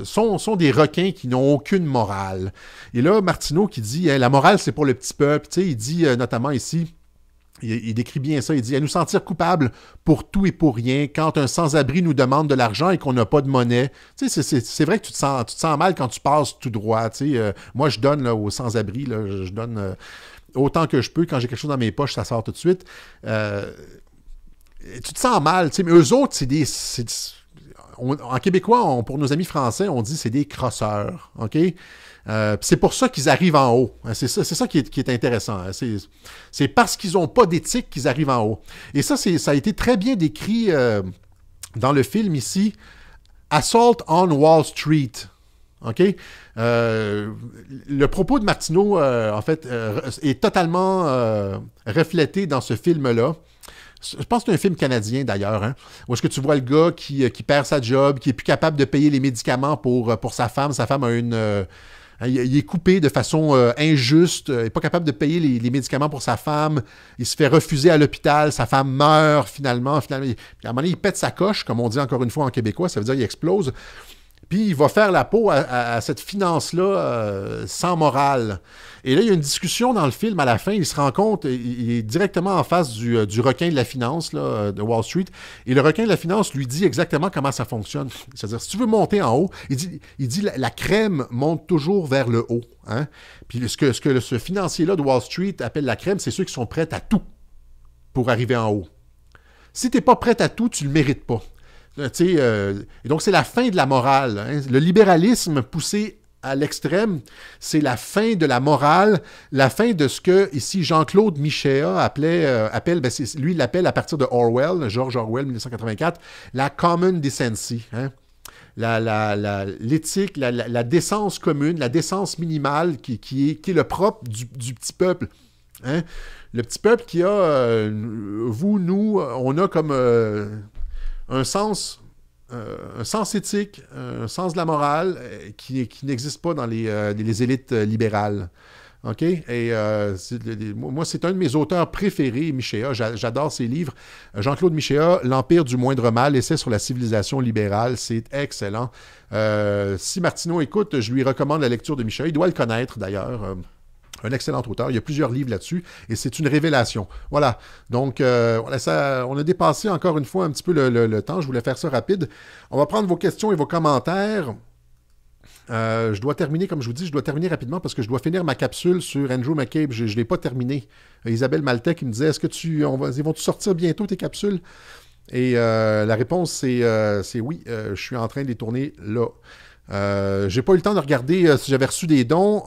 sont des requins qui n'ont aucune morale. Et là, Martineau qui dit, la morale, c'est pour le petit peuple. Tu sais, il dit notamment ici, il décrit bien ça, il dit « À nous sentir coupables pour tout et pour rien, quand un sans-abri nous demande de l'argent et qu'on n'a pas de monnaie. » Tu sais, c'est vrai que tu te sens mal quand tu passes tout droit. Tu sais, moi, je donne là, aux sans-abri, je donne autant que je peux. Quand j'ai quelque chose dans mes poches, ça sort tout de suite. Tu te sens mal, tu sais, mais eux autres, en québécois, pour nos amis français, on dit c'est des crosseurs, OK? C'est pour ça qu'ils arrivent en haut. C'est ça qui est intéressant. C'est parce qu'ils n'ont pas d'éthique qu'ils arrivent en haut. Et ça a été très bien décrit dans le film ici, Assault on Wall Street. OK? Le propos de Martineau, en fait, est totalement reflété dans ce film-là. Je pense que c'est un film canadien, d'ailleurs, hein, où est-ce que tu vois le gars qui perd sa job, qui n'est plus capable de payer les médicaments pour sa femme. Sa femme a il est coupé de façon injuste. Il n'est pas capable de payer les médicaments pour sa femme. Il se fait refuser à l'hôpital. Sa femme meurt finalement. Puis à un moment donné, il pète sa coche, comme on dit encore une fois en québécois. Ça veut dire qu'il explose. Puis il va faire la peau à cette finance-là sans morale. Et là, il y a une discussion dans le film à la fin. Il se rend compte, il est directement en face du requin de la finance là, de Wall Street. Et le requin de la finance lui dit exactement comment ça fonctionne. C'est-à-dire, si tu veux monter en haut, il dit la crème monte toujours vers le haut. Hein? Puis ce que ce financier-là de Wall Street appelle la crème, c'est ceux qui sont prêts à tout pour arriver en haut. Si tu n'es pas prêt à tout, tu ne le mérites pas. Et donc, c'est la fin de la morale. Hein. Le libéralisme poussé à l'extrême, c'est la fin de la morale, la fin de ce que, ici, Jean-Claude Michéa appelle, lui, il l'appelle à partir de Orwell, George Orwell, 1984, la common decency. Hein. L'éthique, la décence commune, la décence minimale qui est le propre du petit peuple. Hein. Le petit peuple qui a, nous, on a comme... un sens éthique, un sens de la morale qui n'existe pas dans les élites libérales. OK? Et moi, c'est un de mes auteurs préférés, Michéa. J'adore ses livres. Jean-Claude Michéa, L'Empire du moindre mal, essai sur la civilisation libérale. C'est excellent. Si Martineau écoute, je lui recommande la lecture de Michéa. Il doit le connaître, d'ailleurs. Un excellent auteur. Il y a plusieurs livres là-dessus et c'est une révélation. Voilà. Donc, on a dépassé encore une fois un petit peu le temps. Je voulais faire ça rapide. On va prendre vos questions et vos commentaires. Je dois terminer, comme je vous dis, rapidement parce que je dois finir ma capsule sur Andrew McCabe. Je ne l'ai pas terminé. Isabelle Maltais qui me disait, ils vont-tu sortir bientôt tes capsules? Et la réponse, c'est oui. Je suis en train de les tourner là. J'ai pas eu le temps de regarder si j'avais reçu des dons.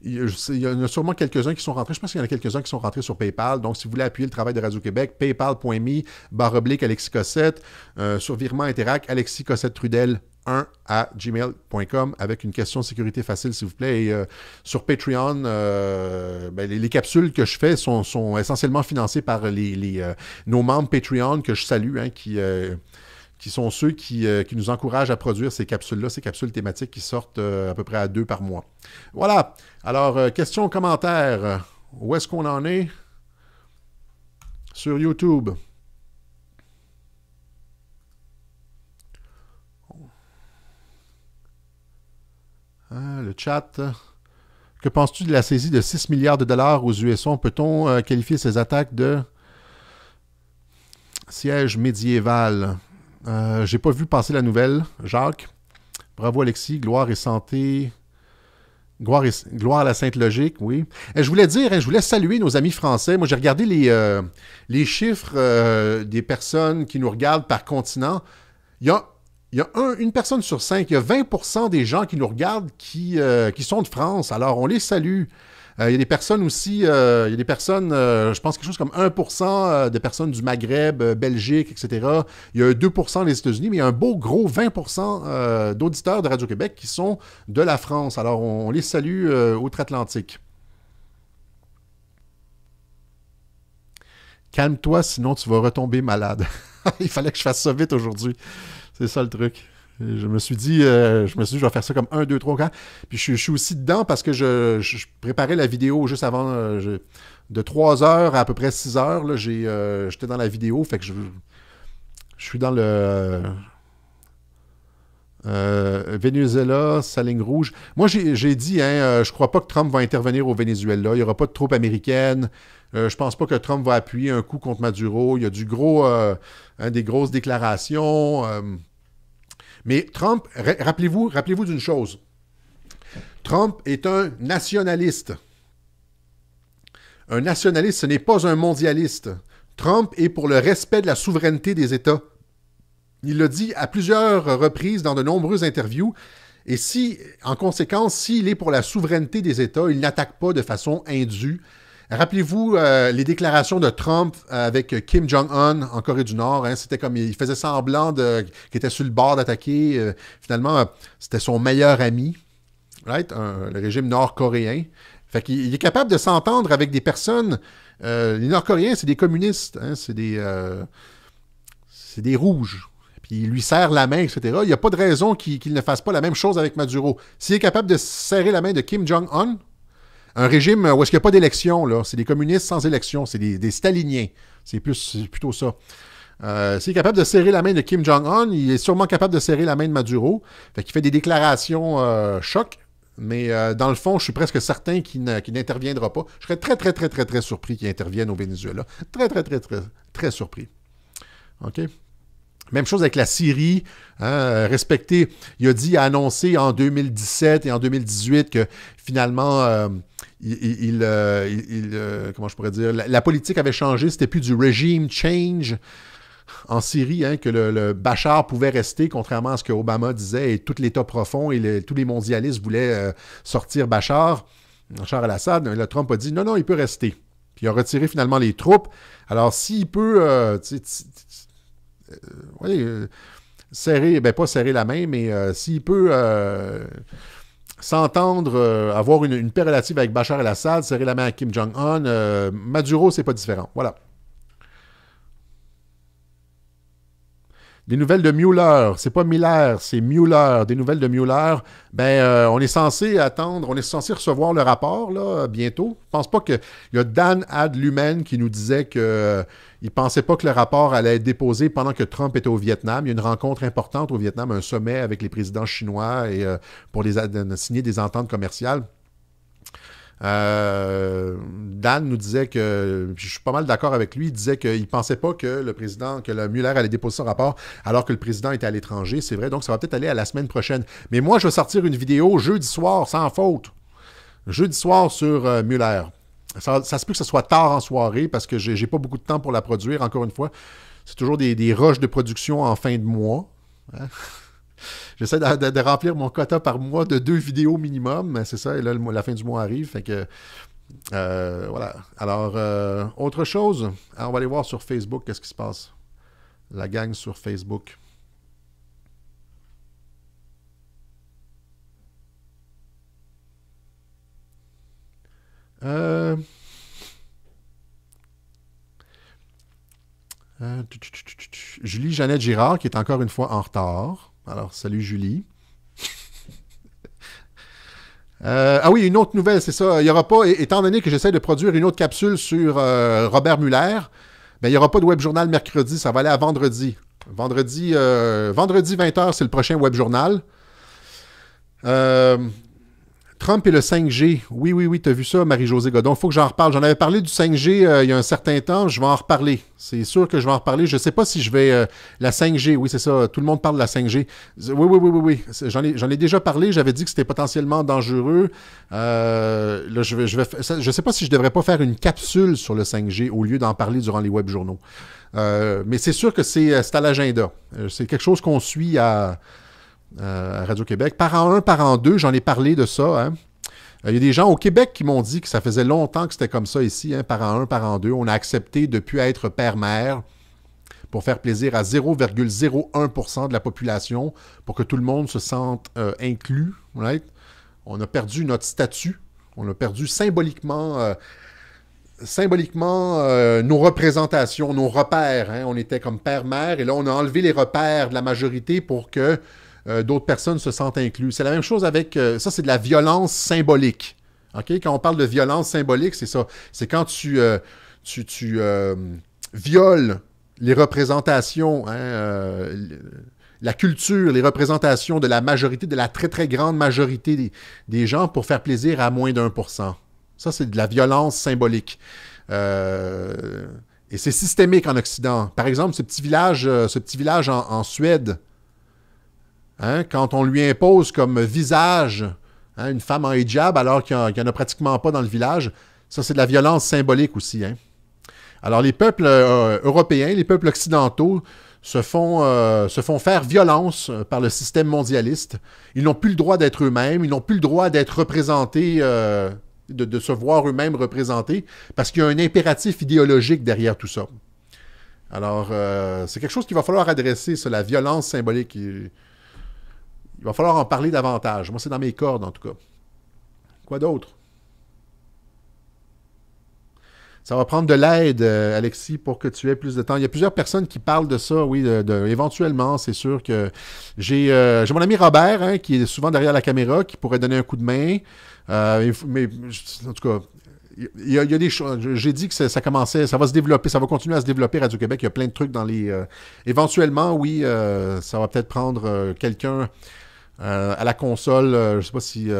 Il y en a sûrement quelques-uns qui sont rentrés. Je pense qu'il y en a quelques-uns qui sont rentrés sur PayPal. Donc, si vous voulez appuyer le travail de Radio-Québec, paypal.me/Alexis Cossette. Sur Virement Interact, Alexis Cossette Trudel 1@gmail.com avec une question de sécurité facile, s'il vous plaît. Et sur Patreon, les capsules que je fais sont essentiellement financées par nos membres Patreon que je salue, hein, qui sont ceux qui nous encouragent à produire ces capsules-là, ces capsules thématiques qui sortent à peu près à 2 par mois. Voilà. Alors, questions, commentaires. Où est-ce qu'on en est? Sur YouTube. Le chat. Que penses-tu de la saisie de 6 milliards de dollars aux USA? Peut-on qualifier ces attaques de siège médiéval? J'ai pas vu passer la nouvelle, Jacques. Bravo Alexis, gloire et santé Gloire à la Sainte Logique, oui. Je voulais dire, je voulais saluer nos amis français. Moi, j'ai regardé les chiffres des personnes qui nous regardent par continent. Il y a une personne sur 5, il y a 20% des gens qui nous regardent qui sont de France. Alors, on les salue. Il y a des personnes aussi, je pense quelque chose comme 1% de personnes du Maghreb, Belgique, etc. Il y a 2% des États-Unis, mais il y a un beau gros 20% d'auditeurs de Radio-Québec qui sont de la France. Alors, on les salue outre-Atlantique. Calme-toi, sinon tu vas retomber malade. Il fallait que je fasse ça vite aujourd'hui. C'est ça le truc. Je me suis dit, je vais faire ça comme 1, 2, 3, 4. Puis je suis aussi dedans parce que je préparais la vidéo juste avant, de 3 heures à peu près 6 heures. Là, j'étais dans la vidéo, fait que je suis dans le Venezuela, sa ligne rouge. Moi, j'ai dit, je crois pas que Trump va intervenir au Venezuela. Il n'y aura pas de troupes américaines. Je pense pas que Trump va appuyer un coup contre Maduro. Il y a des grosses déclarations. Mais Trump, rappelez-vous d'une chose. Trump est un nationaliste. Un nationaliste, ce n'est pas un mondialiste. Trump est pour le respect de la souveraineté des États. Il l'a dit à plusieurs reprises dans de nombreuses interviews. Et en conséquence, s'il est pour la souveraineté des États, il n'attaque pas de façon indue. Rappelez-vous les déclarations de Trump avec Kim Jong-un en Corée du Nord. C'était comme il faisait semblant qu'il était sur le bord d'attaquer. Finalement, c'était son meilleur ami, right? Le régime nord-coréen. Fait qu'il est capable de s'entendre avec des personnes. Les Nord-Coréens, c'est des communistes. C'est des rouges. Puis il lui serre la main, etc. Il n'y a pas de raison qu'il ne fasse pas la même chose avec Maduro. S'il est capable de serrer la main de Kim Jong-un, un régime où est-ce qu'il n'y a pas d'élection, là. C'est des communistes sans élection. C'est des staliniens. C'est plutôt ça. S'il est capable de serrer la main de Kim Jong-un, il est sûrement capable de serrer la main de Maduro. Fait qu'il fait des déclarations choc. Mais dans le fond, je suis presque certain qu'il n'interviendra pas. Je serais très, très, très, très, très surpris qu'il intervienne au Venezuela. Très, très, très, très, très surpris. OK? Même chose avec la Syrie, respecter. Il a annoncé en 2017 et en 2018 que finalement, comment je pourrais dire, la politique avait changé, c'était plus du regime change en Syrie, que le Bachar pouvait rester, contrairement à ce que Obama disait, et tout l'État profond et tous les mondialistes voulaient sortir Bachar al-Assad. Là, Trump a dit non, il peut rester. Puis il a retiré finalement les troupes. Alors, s'il peut... serrer, pas serrer la main, mais s'il peut s'entendre, avoir une paix relative avec Bachar el-Assad, serrer la main à Kim Jong-un, Maduro, c'est pas différent. Voilà. Des nouvelles de Mueller, c'est pas Miller, c'est Mueller. Des nouvelles de Mueller, on est censé attendre, on est censé recevoir le rapport là, bientôt. Je pense pas que... Il y a Dan Adlumen qui nous disait qu'il ne pensait pas que le rapport allait être déposé pendant que Trump était au Vietnam. Il y a une rencontre importante au Vietnam, un sommet avec les présidents chinois et pour signer des ententes commerciales. Dan nous disait que, je suis pas mal d'accord avec lui, il disait qu'il ne pensait pas que le Mueller allait déposer son rapport alors que le président était à l'étranger, c'est vrai, donc ça va peut-être aller à la semaine prochaine. Mais moi, je vais sortir une vidéo jeudi soir, sans faute. Jeudi soir sur Mueller. Ça se peut que ce soit tard en soirée parce que j'ai pas beaucoup de temps pour la produire, encore une fois. C'est toujours des rushs de production en fin de mois. J'essaie de remplir mon quota par mois de 2 vidéos minimum. C'est ça, et là, la fin du mois arrive. Fait que, voilà. Alors, autre chose, on va aller voir sur Facebook qu'est-ce qui se passe. La gang sur Facebook. Julie Jeannette Girard, qui est encore une fois en retard. Alors, salut Julie. Ah oui, une autre nouvelle, c'est ça. Il n'y aura pas, étant donné que j'essaie de produire une autre capsule sur Robert Mueller, il n'y aura pas de web journal mercredi, ça va aller à vendredi. Vendredi 20h, c'est le prochain web journal. Trump et le 5G. Oui, oui, oui, tu as vu ça, Marie-Josée Godon. Il faut que j'en reparle. J'en avais parlé du 5G il y a un certain temps. Je vais en reparler. C'est sûr que je vais en reparler. Je ne sais pas si je vais... la 5G, oui, c'est ça. Tout le monde parle de la 5G. Oui, oui, oui, oui, oui. J'en ai déjà parlé. J'avais dit que c'était potentiellement dangereux. Là, je sais pas si je devrais pas faire une capsule sur le 5G au lieu d'en parler durant les web journaux. Mais c'est sûr que c'est à l'agenda. C'est quelque chose qu'on suit à Radio-Québec. Par an 1, par an 2, j'en ai parlé de ça. Hein. Il y a des gens au Québec qui m'ont dit que ça faisait longtemps que c'était comme ça ici, hein, par an 1, par an 2. On a accepté de ne plus être père-mère pour faire plaisir à 0,01% de la population pour que tout le monde se sente inclus. Right? On a perdu notre statut. On a perdu symboliquement nos représentations, nos repères. Hein. On était comme père-mère et là, on a enlevé les repères de la majorité pour que d'autres personnes se sentent inclus. C'est la même chose avec... ça, c'est de la violence symbolique. Okay? Quand on parle de violence symbolique, c'est ça. C'est quand tu violes les représentations, hein, la culture, les représentations de la majorité, de la très, très grande majorité des gens pour faire plaisir à moins d'1%. Ça, c'est de la violence symbolique. Et c'est systémique en Occident. Par exemple, ce petit village en Suède, hein, quand on lui impose comme visage hein, une femme en hijab alors qu'il n'y en a pratiquement pas dans le village, ça, c'est de la violence symbolique aussi. Hein. Alors, les peuples européens, les peuples occidentaux se font faire violence par le système mondialiste. Ils n'ont plus le droit d'être eux-mêmes, ils n'ont plus le droit d'être représentés... De se voir eux-mêmes représentés, parce qu'il y a un impératif idéologique derrière tout ça. Alors, c'est quelque chose qu'il va falloir adresser, ça, la violence symbolique. Il va falloir en parler davantage. Moi, c'est dans mes cordes, en tout cas. Quoi d'autre? Ça va prendre de l'aide, Alexis, pour que tu aies plus de temps. Il y a plusieurs personnes qui parlent de ça, oui, éventuellement, c'est sûr que... J'ai mon ami Robert, hein, qui est souvent derrière la caméra, qui pourrait donner un coup de main. Mais en tout cas, il y a des choses. J'ai dit que ça commençait, ça va se développer, ça va continuer à se développer Radio-Québec. Il y a plein de trucs dans les... éventuellement, oui, ça va peut-être prendre quelqu'un à la console. Je ne sais pas si...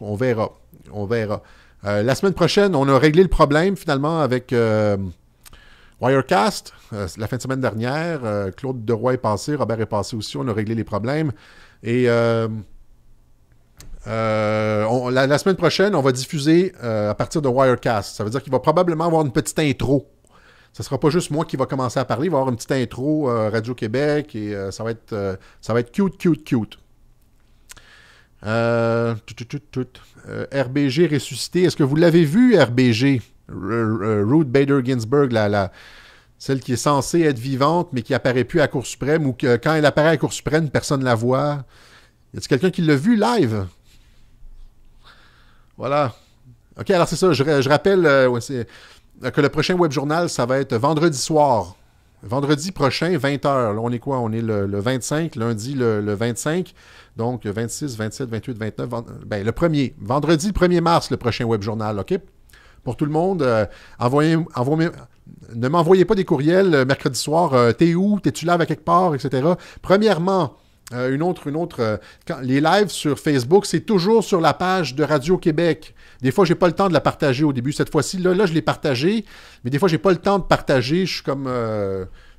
on verra. On verra. La semaine prochaine, on a réglé le problème finalement avec Wirecast. La fin de semaine dernière, Claude Deroy est passé, Robert est passé aussi. On a réglé les problèmes. Et la semaine prochaine, on va diffuser à partir de Wirecast. Ça veut dire qu'il va probablement avoir une petite intro. Ce ne sera pas juste moi qui va commencer à parler. Il va y avoir une petite intro Radio-Québec et ça va être cute, cute, cute. RBG ressuscité. Est-ce que vous l'avez vu, RBG? Ruth Bader Ginsburg, celle qui est censée être vivante, mais qui apparaît plus à la Cour suprême, ou que quand elle apparaît à la Cour suprême, personne ne la voit. Y a-t-il quelqu'un qui l'a vu live? Voilà. OK, alors c'est ça. Je rappelle que le prochain web journal, ça va être vendredi soir. Vendredi prochain, 20h. Là, on est quoi? On est le 25, lundi le 25. Donc, 26, 27, 28, 29. Ben, le 1er. Vendredi 1er mars, le prochain web journal. OK? Pour tout le monde, ne m'envoyez pas des courriels mercredi soir. T'es où? T'es-tu là avec quelque part? Etc. Premièrement, les lives sur Facebook, c'est toujours sur la page de Radio-Québec. Des fois, j'ai pas le temps de la partager au début. Cette fois-ci, là je l'ai partagée, mais des fois, j'ai pas le temps de partager. Je suis comme...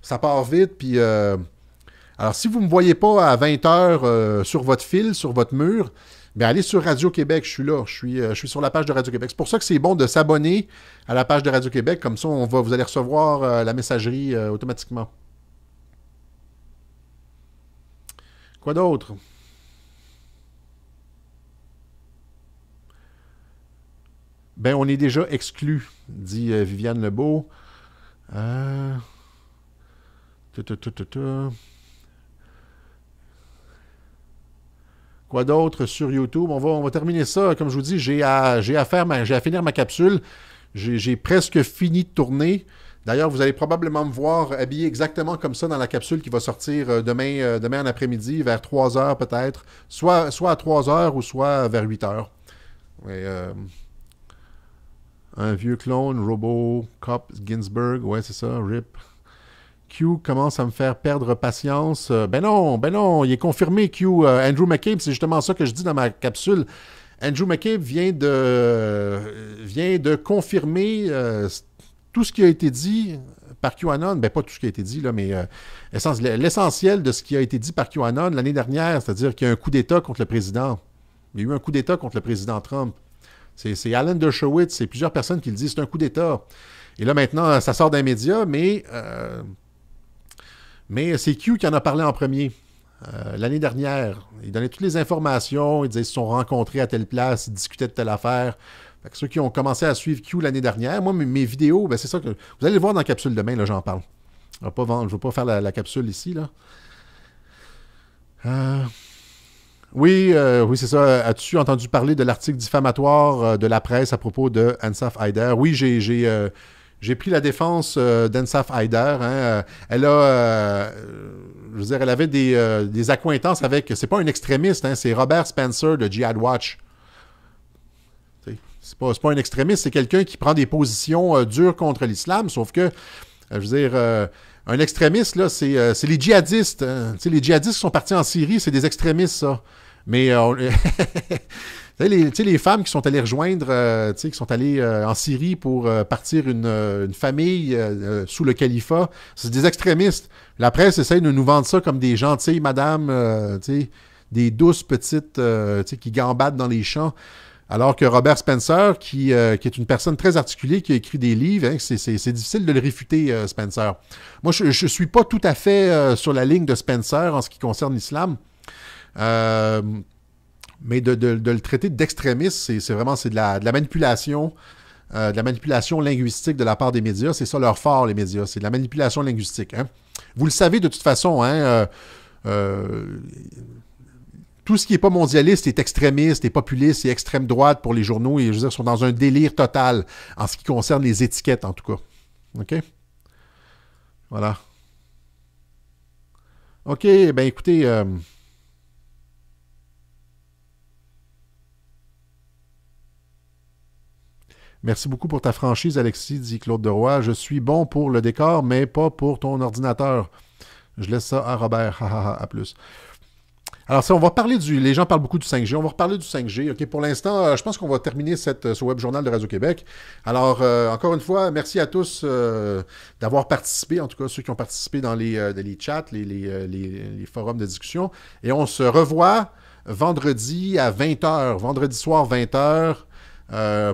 ça part vite, puis... alors, si vous ne me voyez pas à 20h sur votre fil, sur votre mur, bien, allez sur Radio-Québec. Je suis là. Je suis sur la page de Radio-Québec. C'est pour ça que c'est bon de s'abonner à la page de Radio-Québec. Comme ça, vous allez recevoir la messagerie automatiquement. Quoi d'autre? Ben, on est déjà exclus, dit Viviane Lebeau. Quoi d'autre sur YouTube? On va terminer ça. Comme je vous dis, j'ai à finir ma capsule. J'ai presque fini de tourner. D'ailleurs, vous allez probablement me voir habillé exactement comme ça dans la capsule qui va sortir demain en après-midi, vers 3h peut-être. Soit à 3h ou soit vers 8h. Ouais, un vieux clone, Robo, Cop, Ginsburg, ouais, c'est ça, RIP. Q commence à me faire perdre patience. Ben non, il est confirmé, Q. Andrew McCabe, c'est justement ça que je dis dans ma capsule. Andrew McCabe vient de confirmer tout ce qui a été dit par QAnon. Ben, pas tout ce qui a été dit, là, mais l'essentiel de ce qui a été dit par QAnon l'année dernière, c'est-à-dire qu'il y a un coup d'État contre le président. Il y a eu un coup d'État contre le président Trump. C'est Alan Dershowitz, c'est plusieurs personnes qui le disent, c'est un coup d'État. Et là, maintenant, ça sort d'un média, mais c'est Q qui en a parlé en premier. L'année dernière, il donnait toutes les informations, il disait qu'ils se sont rencontrés à telle place, ils discutaient de telle affaire. Fait que ceux qui ont commencé à suivre Q l'année dernière, moi, mes vidéos, ben, c'est ça que... Vous allez le voir dans la capsule demain, là, j'en parle. Je ne vais pas faire la capsule ici, là. Oui, c'est ça. As-tu entendu parler de l'article diffamatoire de la presse à propos de Ansaf Haider? Oui, j'ai pris la défense d'Ensaf Haider. Hein. Elle a, je veux dire, elle avait des accointances avec... C'est pas un extrémiste, hein, c'est Robert Spencer de Jihad Watch. C'est pas un extrémiste, c'est quelqu'un qui prend des positions dures contre l'islam, sauf que, je veux dire, un extrémiste, là, c'est les djihadistes. Hein. Les djihadistes qui sont partis en Syrie, c'est des extrémistes, ça. Mais les femmes qui sont allées rejoindre, qui sont allées en Syrie pour partir une famille sous le califat, c'est des extrémistes. La presse essaye de nous vendre ça comme des gentilles madames, des douces petites qui gambadent dans les champs. Alors que Robert Spencer, qui est une personne très articulée, qui a écrit des livres, hein, c'est difficile de le réfuter, Spencer. Moi, je ne suis pas tout à fait sur la ligne de Spencer en ce qui concerne l'islam. Mais de le traiter d'extrémiste, c'est vraiment de la manipulation, de la manipulation linguistique de la part des médias. C'est ça leur fort, les médias. C'est de la manipulation linguistique. Hein. Vous le savez de toute façon, hein, tout ce qui n'est pas mondialiste est extrémiste, est populiste et extrême droite pour les journaux. Et je veux dire, sont dans un délire total en ce qui concerne les étiquettes, en tout cas. OK? Voilà. OK, ben écoutez... Merci beaucoup pour ta franchise, Alexis, dit Claude Deroy. Je suis bon pour le décor, mais pas pour ton ordinateur. Je laisse ça à Robert. À plus. Alors, ça, on va parler les gens parlent beaucoup du 5G. On va reparler du 5G. OK, pour l'instant, je pense qu'on va terminer ce web journal de Radio-Québec. Alors, encore une fois, merci à tous d'avoir participé, en tout cas ceux qui ont participé dans les chats, les forums de discussion. Et on se revoit vendredi à 20h, vendredi soir 20h,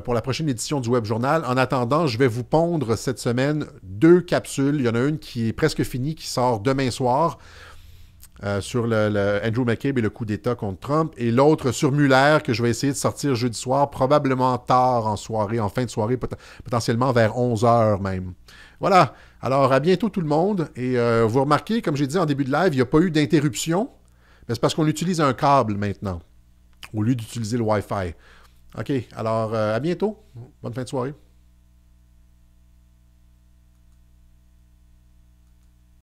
pour la prochaine édition du Web Journal. En attendant, je vais vous pondre cette semaine 2 capsules. Il y en a une qui est presque finie, qui sort demain soir, sur le Andrew McCabe et le coup d'État contre Trump, et l'autre sur Mueller, que je vais essayer de sortir jeudi soir, probablement tard en soirée, en fin de soirée, potentiellement vers 11h même. Voilà. Alors, à bientôt tout le monde. Et vous remarquez, comme j'ai dit en début de live, il n'y a pas eu d'interruption. Mais c'est parce qu'on utilise un câble maintenant, au lieu d'utiliser le Wi-Fi. OK. Alors, à bientôt. Bonne fin de soirée.